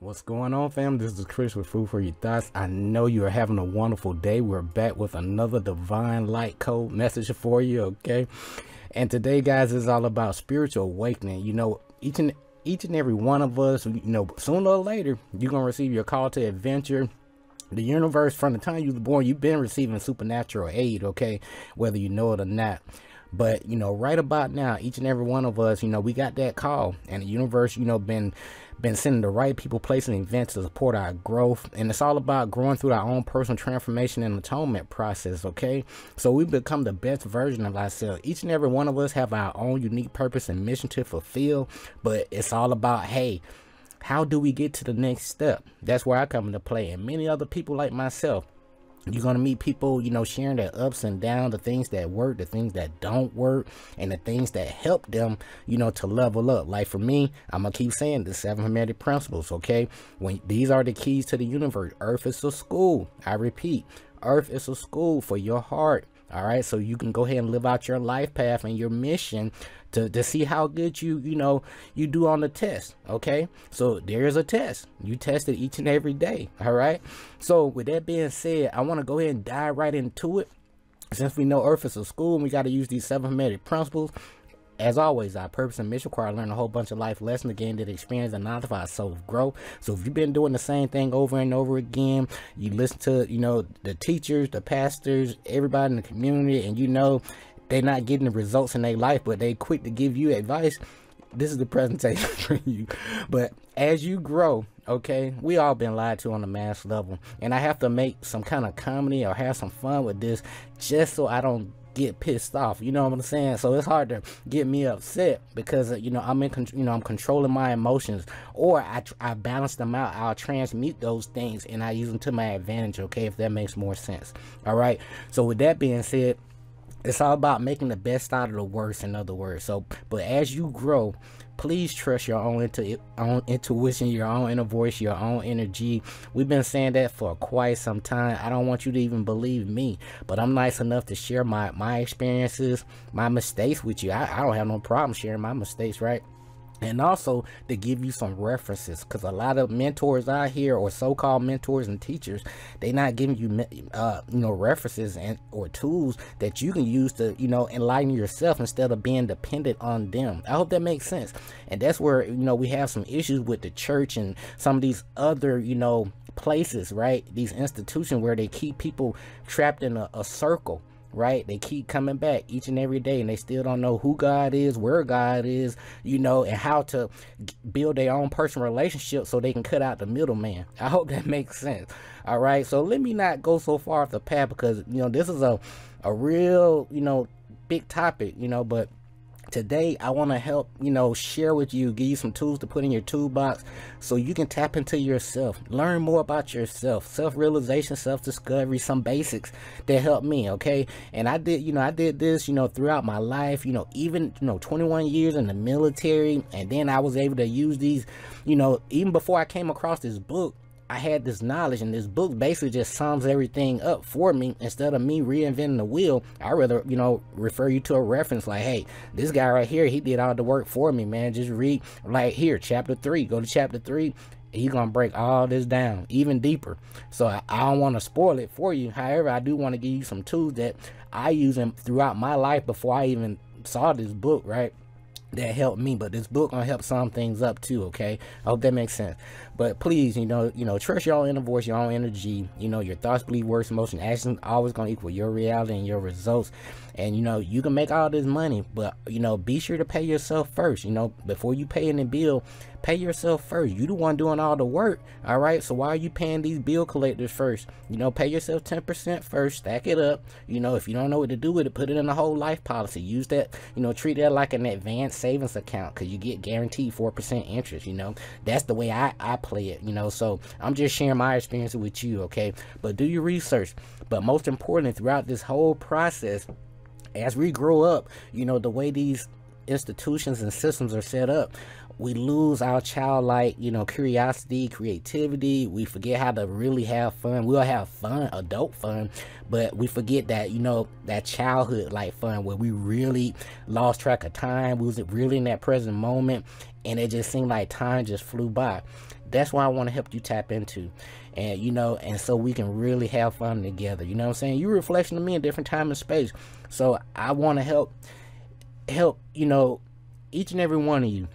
What's going on, fam? This is Chris with Food for Your Thoughts. I know you are having a wonderful day. We're back with another divine light code message for you, okay? And today, guys, is all about spiritual awakening. You know, each and every one of us, you know, sooner or later, you're gonna receive your call to adventure. The universe, from the time you were born, you've been receiving supernatural aid, okay, whether you know it or not. But you know, right about now, each and every one of us, you know, we got that call, and the universe, you know, been sending the right people, placing events to support our growth. And it's all about growing through our own personal transformation and atonement process, okay? So we become the best version of ourselves. Each and every one of us have our own unique purpose and mission to fulfill, but it's all about, hey, how do we get to the next step? That's where I come into play. And many other people like myself, you're going to meet people, you know, sharing their ups and downs, the things that work, the things that don't work, and the things that help them, you know, to level up. Like for me, I'm going to keep saying the 7 hermetic principles, okay? When these are the keys to the universe. Earth is a school. I repeat, Earth is a school for your heart. All right, so you can go ahead and live out your life path and your mission to see how good you do on the test. Okay, so there is a test. You test it each and every day. All right, so with that being said, I want to go ahead and dive right into it. Since we know Earth is a school and we got to use these 7 hermetic principles. As always, our purpose and mission require learn a whole bunch of life lessons again that experience and knowledge of our soul growth. So if you've been doing the same thing over and over again, you listen to, you know, the teachers, the pastors, everybody in the community, and you know they're not getting the results in their life, but they quick to give you advice, this is the presentation for you. But as you grow, okay, we all been lied to on the mass level, and I have to make some kind of comedy or have some fun with this just so I don't get pissed off, you know what I'm saying? So it's hard to get me upset because you know I'm controlling my emotions, or I balance them out. I'll transmute those things and I use them to my advantage, okay, if that makes more sense. All right, so with that being said, it's all about making the best out of the worst, in other words. So but as you grow, please trust your own intuition, your own inner voice, your own energy. We've been saying that for quite some time. I don't want you to even believe me, but I'm nice enough to share my experiences, my mistakes with you. I don't have no problem sharing my mistakes, right? And also to give you some references, because a lot of mentors out here, or so-called mentors and teachers, they not giving you references or tools that you can use to, you know, enlighten yourself instead of being dependent on them. I hope that makes sense. And that's where, you know, we have some issues with the church and some of these other, you know, places, right? These institutions where they keep people trapped in a circle. Right, they keep coming back each and every day, and they still don't know who God is, where God is, you know, and how to build their own personal relationship so they can cut out the middleman. I hope that makes sense. All right, so let me not go so far off the path, because you know this is a real, you know, big topic, you know, but today I want to help, you know, share with you, give you some tools to put in your toolbox so you can tap into yourself, learn more about yourself, self-realization, self-discovery, some basics that help me, okay? And I did this, you know, throughout my life, you know, even, you know, 21 years in the military, and then I was able to use these, you know, even before I came across this book, I had this knowledge, and this book basically just sums everything up for me. Instead of me reinventing the wheel, I rather, you know, refer you to a reference like, hey, this guy right here, he did all the work for me, man. Just read, like here, chapter 3, go to chapter 3. He's gonna break all this down even deeper. So I don't want to spoil it for you. However, I do want to give you some tools that I use throughout my life before I even saw this book, right? That helped me, but this book gonna help some things up too, okay? I hope that makes sense. But please, you know, trust your own inner voice, your own energy. You know, your thoughts, belief, words, emotion, actions always gonna equal your reality and your results. And you know, you can make all this money, but you know, be sure to pay yourself first. You know, before you pay any bill, pay yourself first. You the one doing all the work, all right? So why are you paying these bill collectors first? You know, pay yourself 10% first, stack it up. You know, if you don't know what to do with it, put it in a whole life policy. Use that, you know, treat that like an advanced savings account, because you get guaranteed 4% interest. You know, that's the way I play it, you know. So I'm just sharing my experience with you, okay? But do your research. But most importantly, throughout this whole process, as we grow up, you know, the way these institutions and systems are set up, we lose our childlike, you know, curiosity, creativity. We forget how to really have fun. We'll have fun, adult fun, but we forget that, you know, that childhood like fun where we really lost track of time. We was really in that present moment, and it just seemed like time just flew by. That's why I want to help you tap into, and you know, and so we can really have fun together. You know what I'm saying? You're a reflection of me in different time and space, so I want to help, you know, each and every one of you,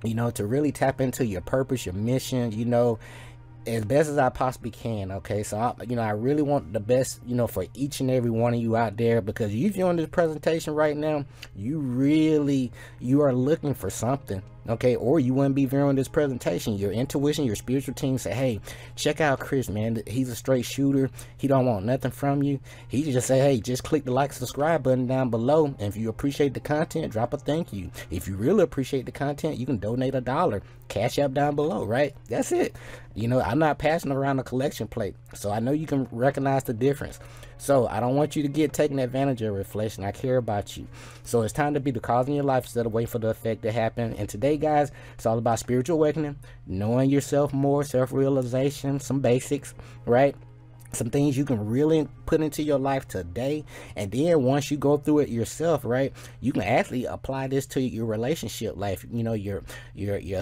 you know, to really tap into your purpose, your mission, you know, as best as I possibly can. Okay, so I really want the best, you know, for each and every one of you out there, because if you're on this presentation right now, you are looking for something. Okay, or you wouldn't be viewing this presentation. Your intuition, your spiritual team say, hey, check out Chris, man. He's a straight shooter. He don't want nothing from you. He just say, hey, just click the like, subscribe button down below, and if you appreciate the content, drop a thank you. If you really appreciate the content, you can donate $1, Cash App down below, right? That's it. You know, I'm not passing around a collection plate, so I know you can recognize the difference. So I don't want you to get taken advantage of. Reflection. I care about you. So it's time to be the cause in your life instead of waiting for the effect to happen. And today, guys, it's all about spiritual awakening, knowing yourself more, self-realization, some basics, right? Some things you can really put into your life today, and then once you go through it yourself, right, you can actually apply this to your relationship life, you know, your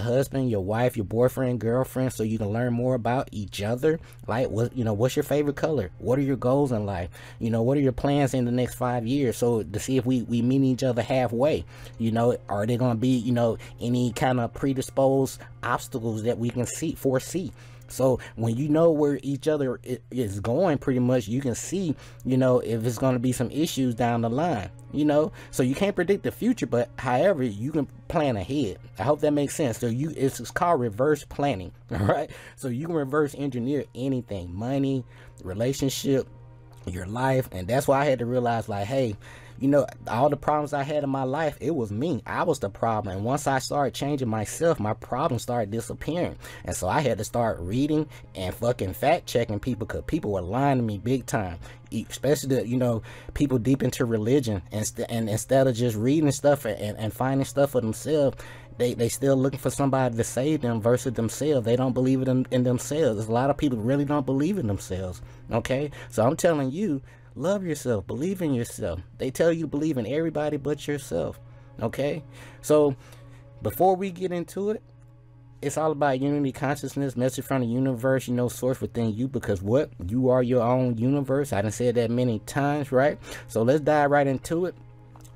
husband, your wife, your boyfriend, girlfriend, so you can learn more about each other. Like, what, you know, what's your favorite color? What are your goals in life? You know, what are your plans in the next 5 years? So to see if we meet each other halfway. You know, are there going to be, you know, any kind of predisposed obstacles that we can foresee? So when you know where each other is going, pretty much you can see, you know, if it's going to be some issues down the line, you know. So you can't predict the future, but however, you can plan ahead. I hope that makes sense. So it's called reverse planning. All right. So you can reverse engineer anything: money, relationship, your life. And that's why I had to realize, like, hey, you know, all the problems I had in my life, it was me. I was the problem. And once I started changing myself, my problems started disappearing. And so I had to start reading and fucking fact checking people, because people were lying to me big time. Especially the, you know, people deep into religion, and instead of just reading stuff and finding stuff for themselves, they still looking for somebody to save them versus themselves. They don't believe it in themselves. There's a lot of people really don't believe in themselves. Okay, so I'm telling you, love yourself, believe in yourself. They tell you to believe in everybody but yourself. Okay, so before we get into it, it's all about unity, consciousness, message from the universe, you know, source within you, because what? You are your own universe. I done said that many times, right? So let's dive right into it.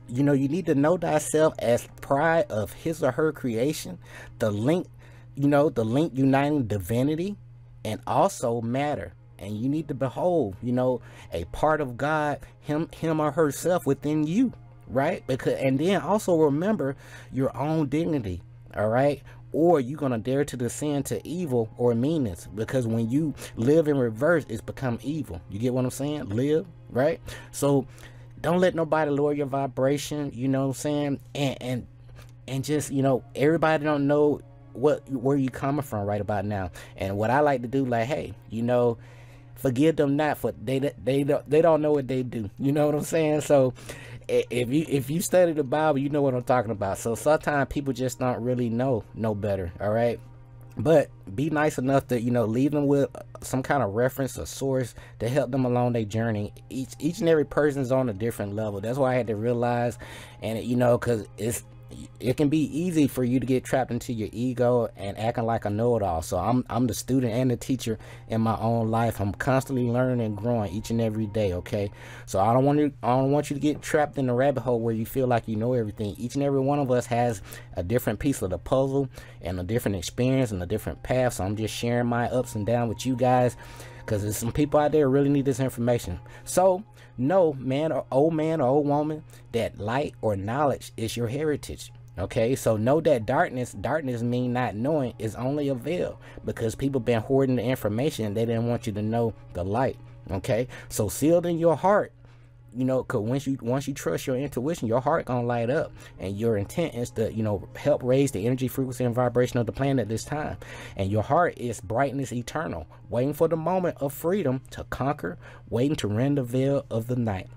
You know, you need to know thyself as pride of his or her creation, the link, you know, the link uniting divinity and also matter. And you need to behold, you know, a part of God, him or herself within you, right? Because, and then also remember your own dignity, all right? Or you're gonna dare to descend to evil or meanness, because when you live in reverse, it's become evil. You get what I'm saying? Live, right? So don't let nobody lower your vibration, you know what I'm saying? And just, you know, everybody don't know where you coming from right about now. And what I like to do, like, hey, you know, forgive them not, for they don't know what they do. You know what I'm saying? So if you study the Bible, you know what I'm talking about. So sometimes people just don't really know better. All right, but be nice enough to, you know, leave them with some kind of reference or source to help them along their journey. Each and every person's on a different level. That's why I had to realize, and you know, because it can be easy for you to get trapped into your ego and acting like a know-it-all. So I'm the student and the teacher in my own life. I'm constantly learning and growing each and every day. Okay, so I don't want you to get trapped in the rabbit hole where you feel like you know everything. Each and every one of us has a different piece of the puzzle and a different experience and a different path. So I'm just sharing my ups and downs with you guys, because there's some people out there who really need this information. So know, man or old woman, that light or knowledge is your heritage. Okay, so know that darkness mean not knowing is only a veil, because people been hoarding the information. They didn't want you to know the light. Okay, so sealed in your heart, you know, because once you trust your intuition, your heart gonna light up, and your intent is to, you know, help raise the energy, frequency, and vibration of the planet at this time. And your heart is brightness eternal, waiting for the moment of freedom to conquer, waiting to rend the veil of the night.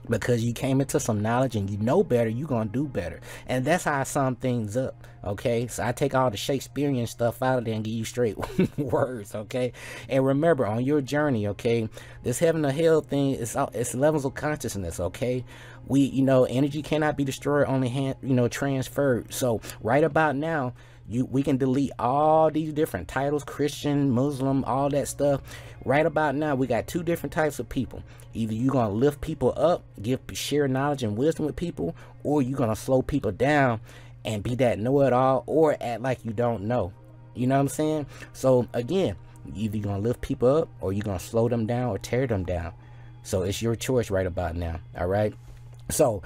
because you came into some knowledge and you know better, you're gonna do better. And that's how I sum things up. Okay, so I take all the Shakespearean stuff out of there and give you straight words. Okay, and remember, on your journey, okay, this heaven or hell thing is, it's levels of consciousness. Okay, we, energy cannot be destroyed, only transferred. So right about now, we can delete all these different titles, Christian, Muslim, all that stuff. Right about now, we got two different types of people. Either you're gonna lift people up, share knowledge and wisdom with people, or you're gonna slow people down and be that know-it-all, or act like you don't know. You know what I'm saying? So again, either you're gonna lift people up, or you're gonna slow them down or tear them down. So it's your choice right about now. All right. So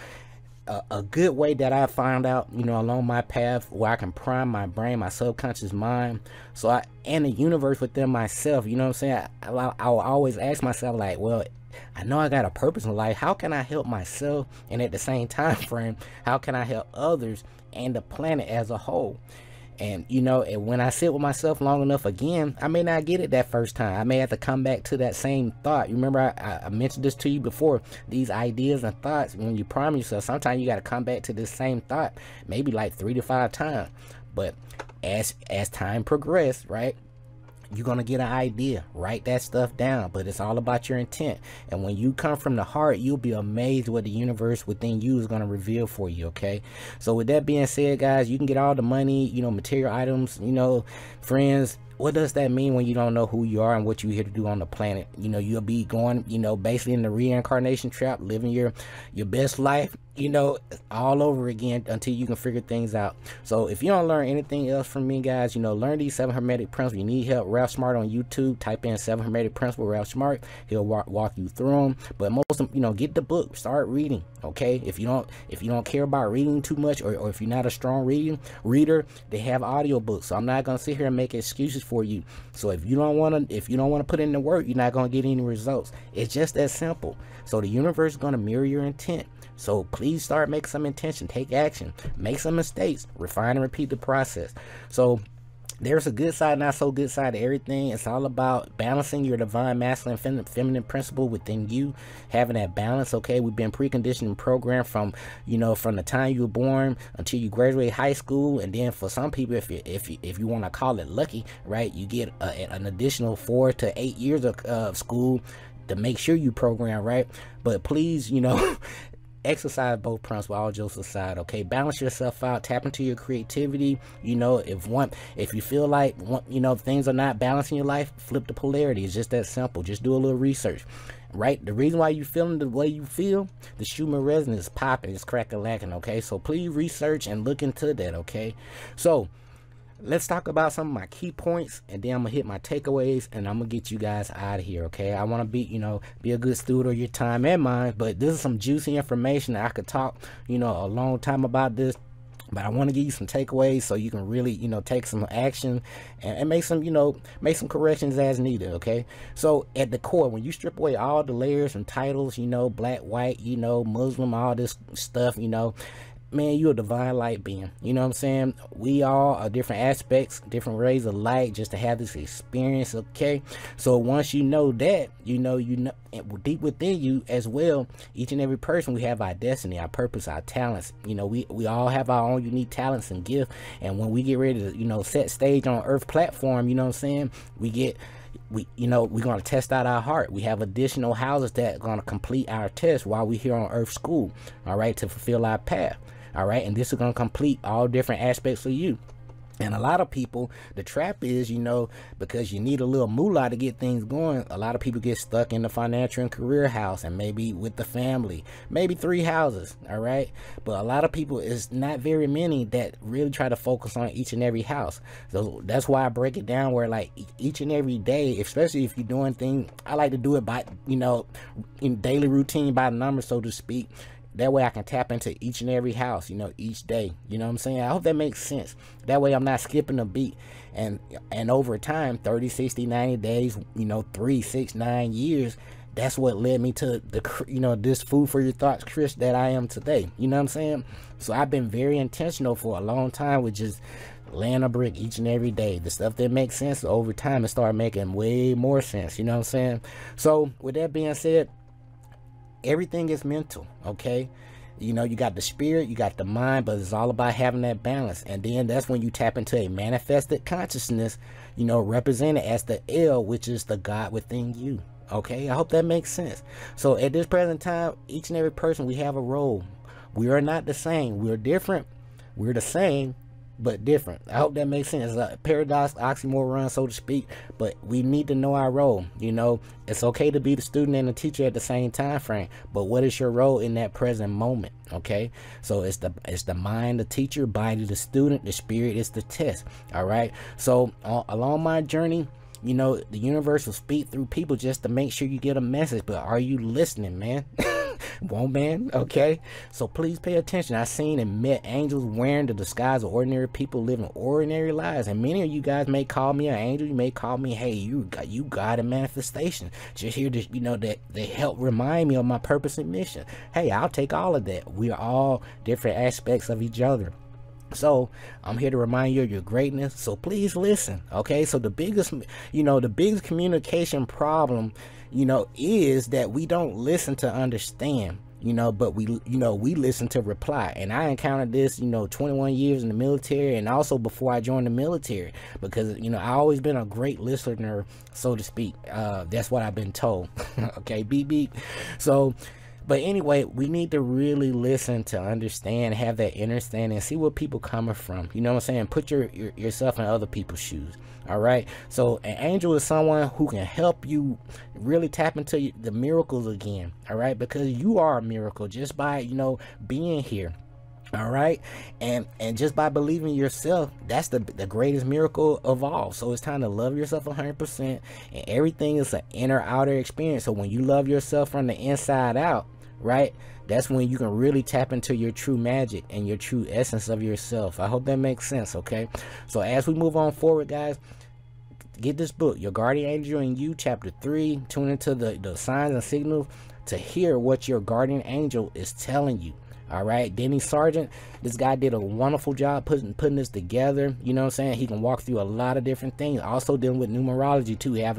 a good way that I found out, along my path, where I can prime my brain, my subconscious mind, and the universe within myself, you know what I'm saying? I'll always ask myself, like, well, I know I got a purpose in life. How can I help myself? And at the same time frame, how can I help others and the planet as a whole? And and when I sit with myself long enough, again, I may not get it that first time. I may have to come back to that same thought. You remember I mentioned this to you before, these ideas and thoughts. When you prime yourself, sometimes you got to come back to this same thought, maybe like 3 to 5 times. But as time progresses, right, you're gonna get an idea. Write that stuff down, but it's all about your intent. And when you come from the heart, you'll be amazed what the universe within you is gonna reveal for you. Okay, so with that being said, guys, you can get all the money, material items, friends. What does that mean when you don't know who you are and what you're here to do on the planet? You'll be going, basically in the reincarnation trap, living your best life, all over again until you can figure things out. So if you don't learn anything else from me, guys, learn these 7 Hermetic Principles. You need help, Ralph Smart on YouTube. Type in 7 Hermetic Principles, Ralph Smart. He'll walk you through them. But most of them, get the book, start reading. Okay, if you don't care about reading too much, or if you're not a strong reader, they have audiobooks. So I'm not gonna sit here and make excuses for you. So if you don't want to put in the work, you're not gonna get any results. It's just that simple. So the universe is gonna mirror your intent. So please start making some intention, take action, make some mistakes, refine and repeat the process. So there's a good side, not so good side to everything. It's all about balancing your divine masculine feminine principle within you, having that balance. Okay, we've been preconditioned and programmed from the time you were born until you graduate high school. And then for some people, if you want to call it lucky, right, you get an additional 4 to 8 years of school to make sure you program right. But please, exercise both principles, all jokes aside. Okay, balance yourself out, tap into your creativity. If you feel like things are not balancing your life, flip the polarity. It's just that simple. Just do a little research, right? The reason why you feeling the way you feel, the Schumann resonance is popping, it's crack-a-lacking. Okay, so please research and look into that. Okay, so let's talk about some of my key points, and then I'm gonna hit my takeaways, and I'm gonna get you guys out of here. Okay, I want to be a good steward of your time and mine, but this is some juicy information that I could talk a long time about this, but I want to give you some takeaways so you can really take some action and make some corrections as needed. Okay, so at the core, when you strip away all the layers and titles, black, white, Muslim, all this stuff, man, you're a divine light being. You know what I'm saying? We all are different aspects, different rays of light, just to have this experience. Okay, so once you know that, deep within you as well, each and every person, we have our destiny, our purpose, our talents. We all have our own unique talents and gifts. And when we get ready to set stage on Earth platform, you know what I'm saying, we're going to test out our heart. We have additional houses that are going to complete our test while we're here on Earth School, all right, to fulfill our path. All right, and this is going to complete all different aspects of you. And a lot of people, the trap is, because you need a little moolah to get things going, a lot of people get stuck in the financial and career house, and maybe with the family, maybe 3 houses, all right? But a lot of people, it's not very many that really try to focus on each and every house. So that's why I break it down where, like, each and every day, especially if you're doing things, I like to do it by, in daily routine, by numbers, so to speak. That way I can tap into each and every house, each day. You know what I'm saying? I hope that makes sense. That way I'm not skipping a beat. And over time, 30, 60, 90 days, 3, 6, 9 years, that's what led me to this food for your thoughts, Chris, that I am today. You know what I'm saying? So I've been very intentional for a long time with just laying a brick each and every day. The stuff that makes sense, over time it started making way more sense. You know what I'm saying? So with that being said, everything is mental, okay? You know, you got the spirit, you got the mind, but it's all about having that balance. And then that's when you tap into a manifested consciousness, you know, represented as the L, which is the God within you. Okay, I hope that makes sense. So at this present time, each and every person, we have a role. We are not the same. We're different. We're the same, but different. I hope that makes sense. It's a paradox, oxymoron, so to speak, but we need to know our role. You know, it's okay to be the student and the teacher at the same time frame, but what is your role in that present moment? Okay, so it's the mind, the teacher, body, the student, the spirit is the test. All right, so along my journey, you know, the universe will speak through people just to make sure you get a message, but are you listening, man? Whoa, man. Okay, so please pay attention. I've seen and met angels wearing the disguise of ordinary people living ordinary lives, and many of you guys may call me an angel. You may call me, hey, you got a manifestation. Just here to, you know, that they help remind me of my purpose and mission. Hey, I'll take all of that. We are all different aspects of each other. So I'm here to remind you of your greatness, so please listen. Okay, so the biggest communication problem, you know, is that we don't listen to understand, you know, but we listen to reply. And I encountered this, you know, 21 years in the military, and also before I joined the military, because, you know, I always been a great listener, so to speak. That's what I've been told. Okay, beep beep. So but anyway, we need to really listen to understand, have that understanding, see where people coming from. You know what I'm saying? Put yourself in other people's shoes. All right. So an angel is someone who can help you really tap into the miracles again. All right. Because you are a miracle just by, you know, being here. All right, and just by believing yourself, that's the greatest miracle of all. So it's time to love yourself 100%, and everything is an inner outer experience. So when you love yourself from the inside out, right, that's when you can really tap into your true magic and your true essence of yourself. I hope that makes sense. Okay, so as we move on forward, guys, get this book, Your Guardian Angel and You, chapter 3. Tune into the signs and signals to hear what your guardian angel is telling you. All right, Denny Sargent, this guy did a wonderful job putting this together. You know what I'm saying? He can walk through a lot of different things. Also dealing with numerology too. We have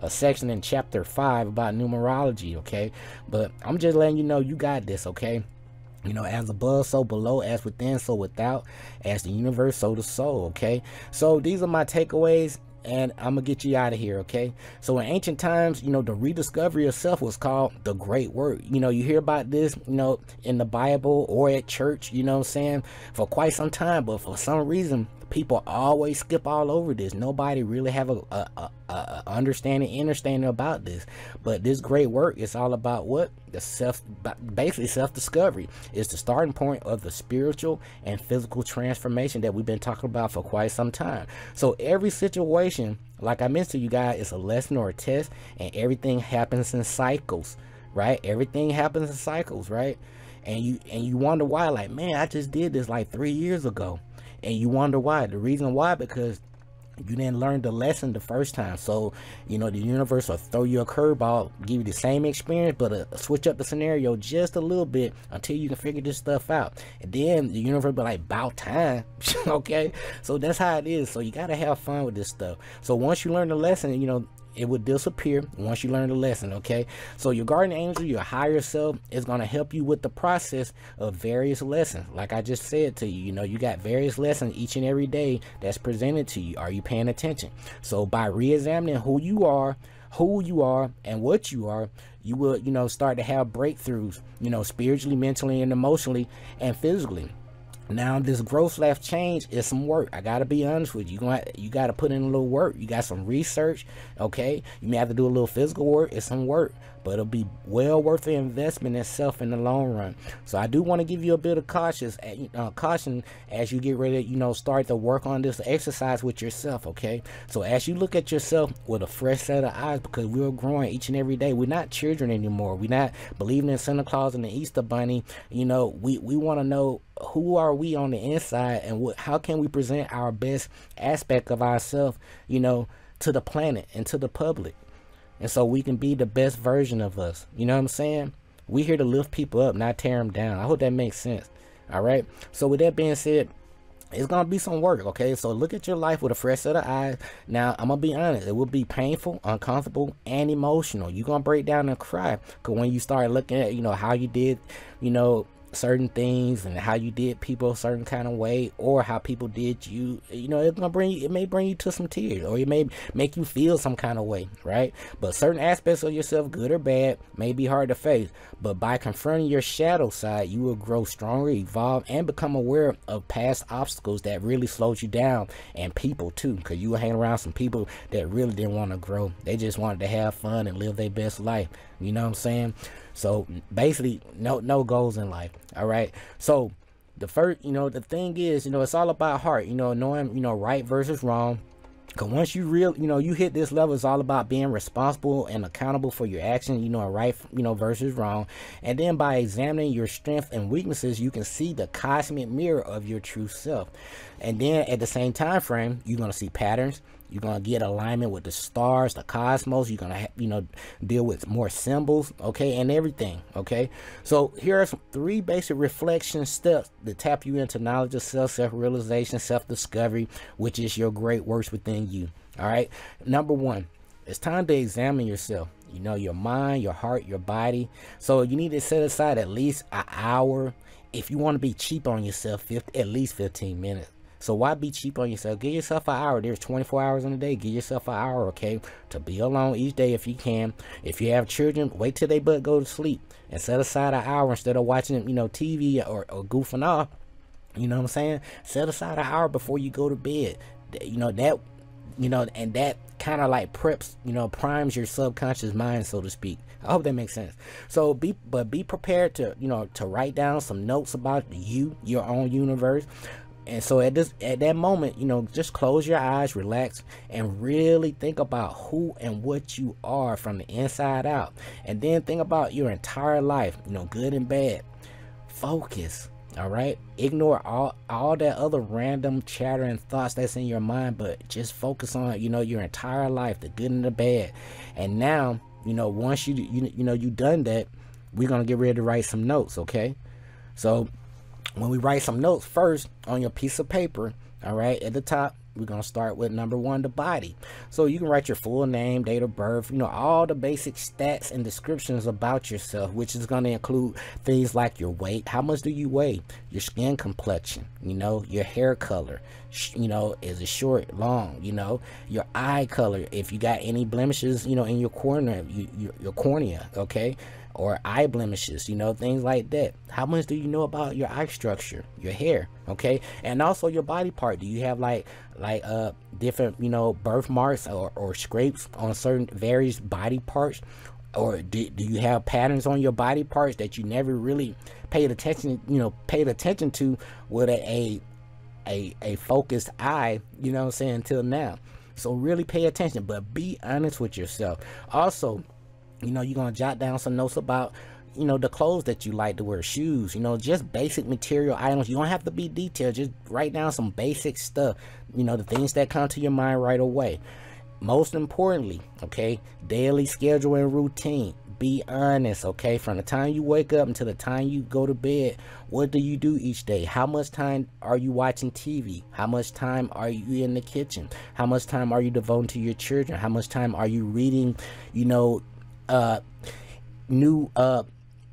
a section in chapter 5 about numerology. Okay, but I'm just letting you know you got this. Okay, you know, as above, so below, as within, so without, as the universe, so the soul. Okay, so these are my takeaways, and I'm gonna get you out of here. Okay, so in ancient times, you know, the rediscovery of self was called the great work. You know, you hear about this, you know, in the Bible or at church, you know what I'm saying, for quite some time, but for some reason people always skip all over this. Nobody really have a understanding about this. But this great work is all about what? Basically self-discovery. It's the starting point of the spiritual and physical transformation that we've been talking about for quite some time. So every situation, like I mentioned to you guys, is a lesson or a test, and everything happens in cycles, right? Everything happens in cycles, right? And you wonder why, like, man, I just did this like 3 years ago. And you wonder why. The reason why, because you didn't learn the lesson the first time. So, you know, the universe will throw you a curveball, give you the same experience, but switch up the scenario just a little bit until you can figure this stuff out. And then the universe will be like, about time. Okay, so that's how it is. So you got to have fun with this stuff. So once you learn the lesson, you know, it would disappear once you learn the lesson. Okay, so your guardian angel, your higher self, is going to help you with the process of various lessons. Like I just said to you, you know, you got various lessons each and every day that's presented to you. Are you paying attention? So by re-examining who you are and what you are, you will, you know, start to have breakthroughs, you know, spiritually, mentally, and emotionally, and physically. Now this growth / change is some work. I gotta be honest with you. You gotta put in a little work. You got some research. Okay, you may have to do a little physical work. It's some work, but it'll be well worth the investment itself in the long run. So I do want to give you a bit of caution as you get ready to, you know, start to work on this exercise with yourself. Okay, so as you look at yourself with a fresh set of eyes, because we're growing each and every day. We're not children anymore. We're not believing in Santa Claus and the Easter Bunny. You know, we want to know, who are we on the inside, and how can we present our best aspect of ourselves, you know, to the planet and to the public, and so we can be the best version of us. You know what I'm saying? We're here to lift people up, not tear them down. I hope that makes sense. All right, so with that being said, it's gonna be some work, okay? So look at your life with a fresh set of eyes. Now, I'm gonna be honest, it will be painful, uncomfortable, and emotional. You're gonna break down and cry, because when you start looking at, how you did, certain things, and how you did people a certain kind of way, or how people did you, it may bring you to some tears, or it may make you feel some kind of way, right? But certain aspects of yourself, good or bad, may be hard to face, but by confronting your shadow side, you will grow stronger, evolve, and become aware of past obstacles that really slowed you down, and people too, because you will hang around some people that really didn't want to grow. They just wanted to have fun and live their best life. You know what I'm saying? So basically, no goals in life. All right. So the first, the thing is, it's all about heart, knowing, right versus wrong. Because once you you hit this level, it's all about being responsible and accountable for your action, right, versus wrong. And then by examining your strengths and weaknesses, you can see the cosmic mirror of your true self. And then at the same time frame, you're going to see patterns. You're going to get alignment with the stars, the cosmos. You're going to, deal with more symbols, okay, and everything, okay? So here are some 3 basic reflection steps that tap you into knowledge of self, self-realization, self-discovery, which is your great works within you, all right? Number 1, it's time to examine yourself, your mind, your heart, your body. So you need to set aside at least an hour. If you want to be cheap on yourself, at least 15 minutes. So why be cheap on yourself? Give yourself an hour. There's 24 hours in a day. Give yourself an hour, okay, to be alone each day if you can. If you have children, wait till they butt go to sleep and set aside an hour instead of watching, TV or goofing off. You know what I'm saying? Set aside an hour before you go to bed. And that kind of like preps, primes your subconscious mind, so to speak. I hope that makes sense. So be prepared to, to write down some notes about you, your own universe. And so at that moment, just close your eyes, relax, and really think about who and what you are from the inside out. And then think about your entire life, good and bad. Focus, all right? Ignore all that other random chatter and thoughts that's in your mind, but just focus on, your entire life, the good and the bad. And now, once you done that, we're going to get ready to write some notes, okay? So when we write some notes first on your piece of paper, all right, at the top, we're going to start with number 1, the body. So you can write your full name, date of birth, all the basic stats and descriptions about yourself, which is going to include things like your weight. How much do you weigh? Your skin complexion, your hair color, is it short, long, your eye color, if you got any blemishes, in your cornea, okay? Or eye blemishes, things like that. How much do you know about your eye structure, your hair, okay? And also your body part. Do you have like different, birthmarks or scrapes on certain various body parts? Or do you have patterns on your body parts that you never really paid attention to with a focused eye, until now? So really pay attention, but be honest with yourself. Also, you're going to jot down some notes about, the clothes that you like to wear, shoes, just basic material items. You don't have to be detailed. Just write down some basic stuff, the things that come to your mind right away. Most importantly, okay, daily schedule and routine. Be honest, okay? From the time you wake up until the time you go to bed, what do you do each day? How much time are you watching TV? How much time are you in the kitchen? How much time are you devoting to your children? How much time are you reading,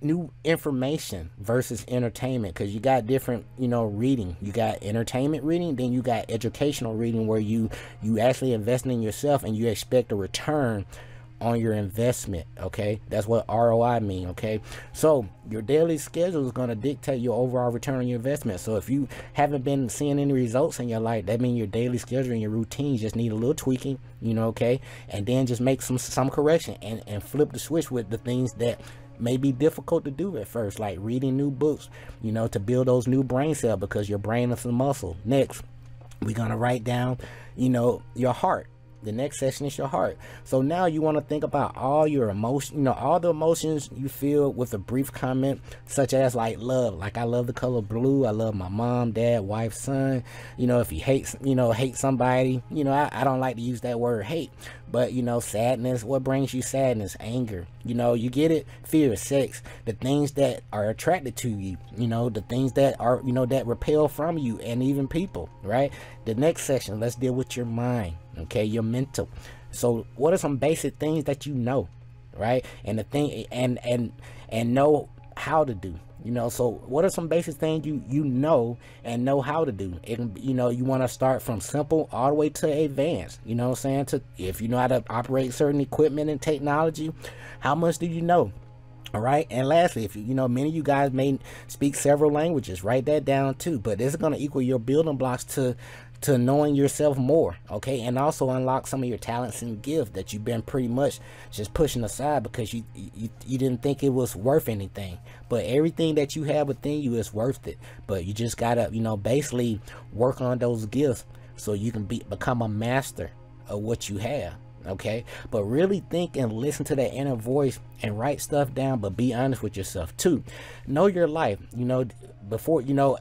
new information versus entertainment? Because you got different reading. You got entertainment reading, then you got educational reading, where you actually invest in yourself and you expect a return on your investment, okay? That's what ROI mean, okay? So your daily schedule is going to dictate your overall return on your investment. So if you haven't been seeing any results in your life, that means your daily schedule and your routine just need a little tweaking, okay? And then just make some correction and flip the switch with the things that may be difficult to do at first, like reading new books, to build those new brain cells, because your brain is a muscle. Next, we're going to write down, your heart. The next section is your heart. So now you want to think about all your emotions, you know, all the emotions you feel with a brief comment, such as like love. Like, I love the color blue. I love my mom, dad, wife, son. You know, if you hate, you know, hate somebody, you know, I don't like to use that word hate, but, you know, sadness. What brings you sadness? Anger. You know, you get it? Fear, sex, the things that are attracted to you, you know, the things that are, you know, that repel from you, and even people, right? The next section, let's deal with your mind, okay, your mental. So what are some basic things that you know, right? And the thing, and know how to do, you know. So what are some basic things you know and know how to do? And, you know, you want to start from simple all the way to advanced, you know what I'm saying? To, if you know how to operate certain equipment and technology, how much do you know? All right. And lastly, if you know, many of you guys may speak several languages, write that down too. But this is going to equal your building blocks to knowing yourself more, okay? And also unlock some of your talents and gifts that you've been pretty much just pushing aside because you didn't think it was worth anything. But everything that you have within you is worth it. But you just gotta, you know, basically work on those gifts so you can become a master of what you have. Okay, but really think and listen to that inner voice and write stuff down, but be honest with yourself too. Know your life, you know, before, you know,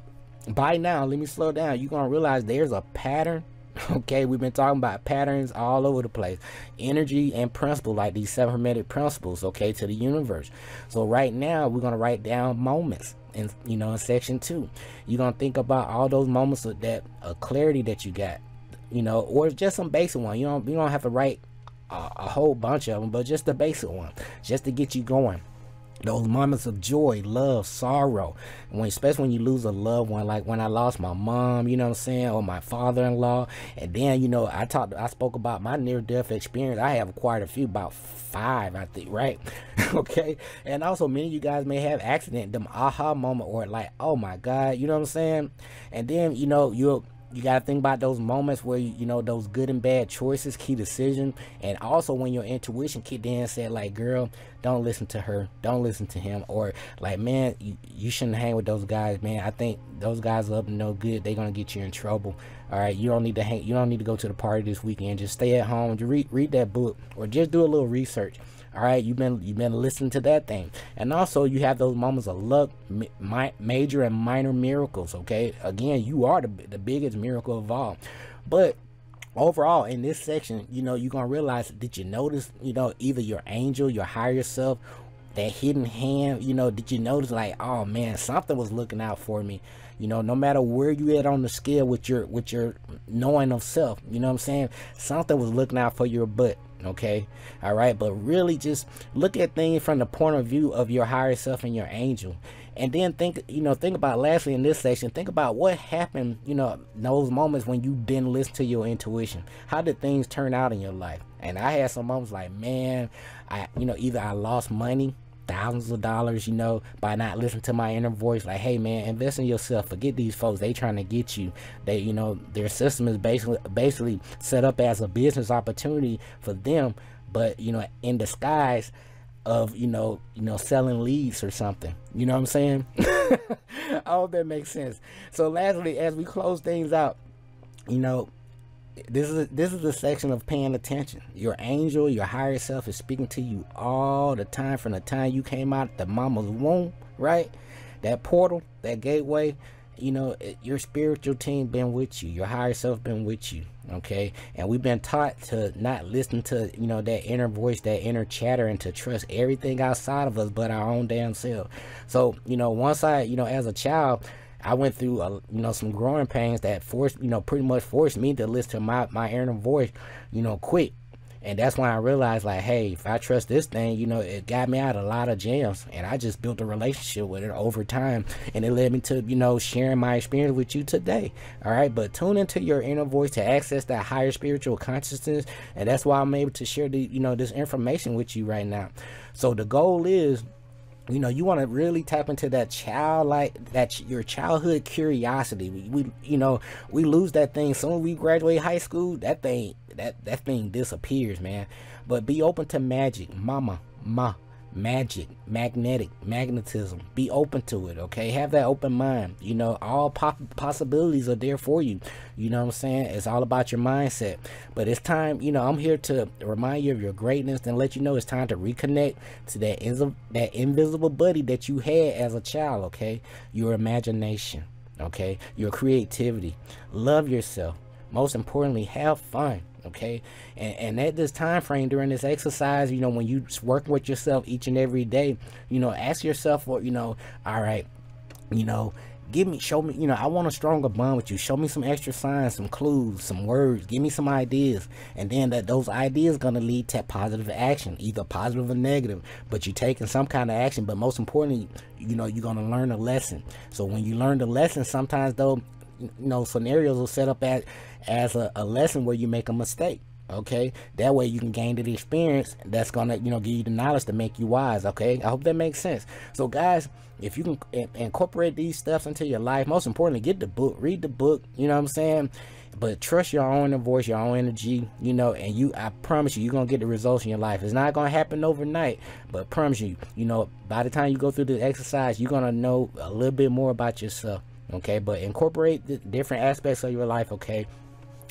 by now, let me slow down. You're gonna realize there's a pattern. Okay, we've been talking about patterns all over the place, energy and principle, like these 7 hermetic principles, okay, to the universe. So right now we're gonna write down moments, and, you know, in section 2 you're gonna think about all those moments of that clarity that you got, you know, or just some basic one. You don't have to write a whole bunch of them, but just the basic one, just to get you going. Those moments of joy, love, sorrow, especially when you lose a loved one, like when I lost my mom, you know what I'm saying, or my father-in-law. And then, you know, I spoke about my near-death experience. I have quite a few, about 5, I think, right? Okay. And also, many of you guys may have accident, them aha moment, or like, oh my God, you know what I'm saying? And then, you know, you got to think about those moments where, you know, those good and bad choices, key decision. And also when your intuition kicked in and said, like, girl, don't listen to her, don't listen to him, or like, man, you shouldn't hang with those guys, man. I think those guys are up to no good. They're going to get you in trouble. All right, you don't need to hang, you don't need to go to the party this weekend. Just stay at home, read that book, or just do a little research. All right, you've been listening to that thing. And also you have those moments of luck, major and minor miracles. Okay, again, you are the biggest miracle of all. But overall, in this section, you know, you're gonna realize, did you notice, you know, either your angel, your higher self, that hidden hand, you know, did you notice, like, oh man, something was looking out for me? You know, no matter where you at on the scale with your knowing of self, you know what I'm saying, something was looking out for your butt. Okay, all right, but really just look at things from the point of view of your higher self and your angel. And then think about, lastly in this section, think about what happened, you know, those moments when you didn't listen to your intuition. How did things turn out in your life? And I had some moments like, man, either I lost money, thousands of dollars, you know, by not listening to my inner voice. Like, hey man, invest in yourself. Forget these folks. They trying to get you. They, you know, their system is basically set up as a business opportunity for them, but, you know, in disguise of, you know, selling leads or something. You know what I'm saying? I hope that makes sense. So lastly, as we close things out, you know, this is the section of paying attention. Your angel, your higher self, is speaking to you all the time, from the time you came out the mama's womb, right? That portal, that gateway, you know, your spiritual team been with you, your higher self been with you, okay? And we've been taught to not listen to, you know, that inner voice, that inner chatter, and to trust everything outside of us but our own damn self. So, you know, once I, you know, as a child, I went through, you know, some growing pains that pretty much forced me to listen to my inner voice, you know, quick. And that's when I realized, like, hey, if I trust this thing, you know, it got me out of a lot of jams. And I just built a relationship with it over time. And it led me to, you know, sharing my experience with you today. All right. But tune into your inner voice to access that higher spiritual consciousness. And that's why I'm able to share this information with you right now. So the goal is, you know, you want to really tap into that your childhood curiosity. We lose that thing soon as we graduate high school. That thing disappears, man. But be open to magic, magic, magnetism. Be open to it, okay? Have that open mind. You know, all possibilities are there for you. You know what I'm saying? It's all about your mindset. But it's time, you know, I'm here to remind you of your greatness and let you know it's time to reconnect to that invisible buddy that you had as a child, okay? Your imagination, okay? Your creativity. Love yourself. Most importantly, have fun. Okay, and at this time frame during this exercise, you know, when you working with yourself each and every day, you know, ask yourself, for, you know, all right, you know, show me, you know, I want a stronger bond with you. Show me some extra signs, some clues, some words. Give me some ideas, and then those ideas gonna lead to positive action, either positive or negative. But you're taking some kind of action. But most importantly, you know, you're gonna learn a lesson. So when you learn the lesson, sometimes though, you know, scenarios will set up as a lesson where you make a mistake. Okay, that way you can gain the experience that's gonna, you know, give you the knowledge to make you wise. Okay, I hope that makes sense. So guys, if you can incorporate these steps into your life, most importantly, get the book, read the book, you know what I'm saying? But trust your own voice, your own energy, you know, and I promise you're gonna get the results in your life. It's not gonna happen overnight, but I promise you, you know, by the time you go through the exercise, you're gonna know a little bit more about yourself. Okay, but incorporate the different aspects of your life. Okay,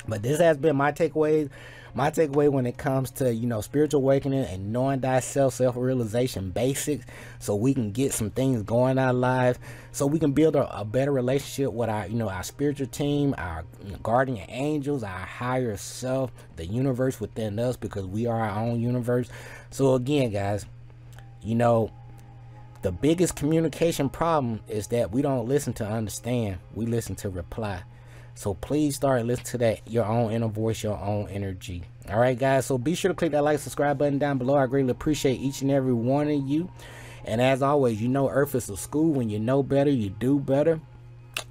but this has been my takeaway when it comes to, you know, spiritual awakening and knowing thyself, self-realization basics, so we can get some things going in our lives, so we can build a better relationship with our, you know, our spiritual team, our guardian angels, our higher self, the universe within us, because we are our own universe. So again, guys, you know, the biggest communication problem is that we don't listen to understand, we listen to reply. So please start listening to that, your own inner voice, your own energy. All right, guys, so be sure to click that like, subscribe button down below. I greatly appreciate each and every one of you. And as always, you know, Earth is a school. When you know better, you do better.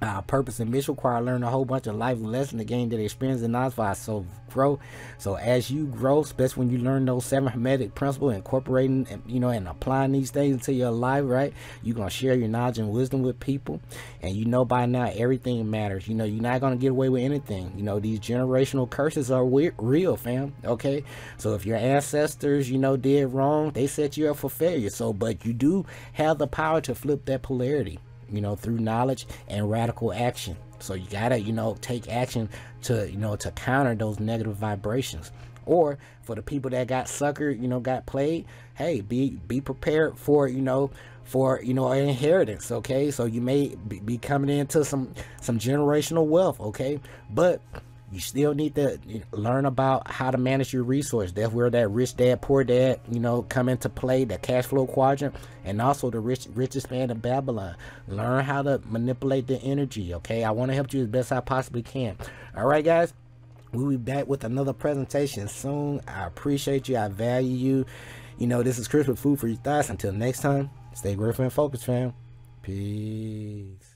Our purpose and mission require learn a whole bunch of life lessons to gain that experience and knowledge for ourselves grow. So as you grow, especially when you learn those 7 hermetic principles, incorporating, you know, and applying these things into your life, right, you're gonna share your knowledge and wisdom with people. And you know, by now everything matters. You know, you're not gonna get away with anything. You know, these generational curses are real, fam. Okay, so if your ancestors, you know, did wrong, they set you up for failure. So but you do have the power to flip that polarity, you know, through knowledge and radical action. So you gotta, you know, take action to, you know, to counter those negative vibrations. Or for the people that got suckered, you know, got played, hey, be prepared for, you know, an inheritance. Okay, so you may be coming into some generational wealth. Okay, but you still need to learn about how to manage your resources. That's where that rich dad, poor dad, you know, come into play, the cash flow quadrant, and also the richest man in Babylon. Learn how to manipulate the energy, okay? I want to help you as best I possibly can. All right, guys, we'll be back with another presentation soon. I appreciate you. I value you. You know, this is Chris with Food for Your Thoughts. Until next time, stay grateful and focused, fam. Peace.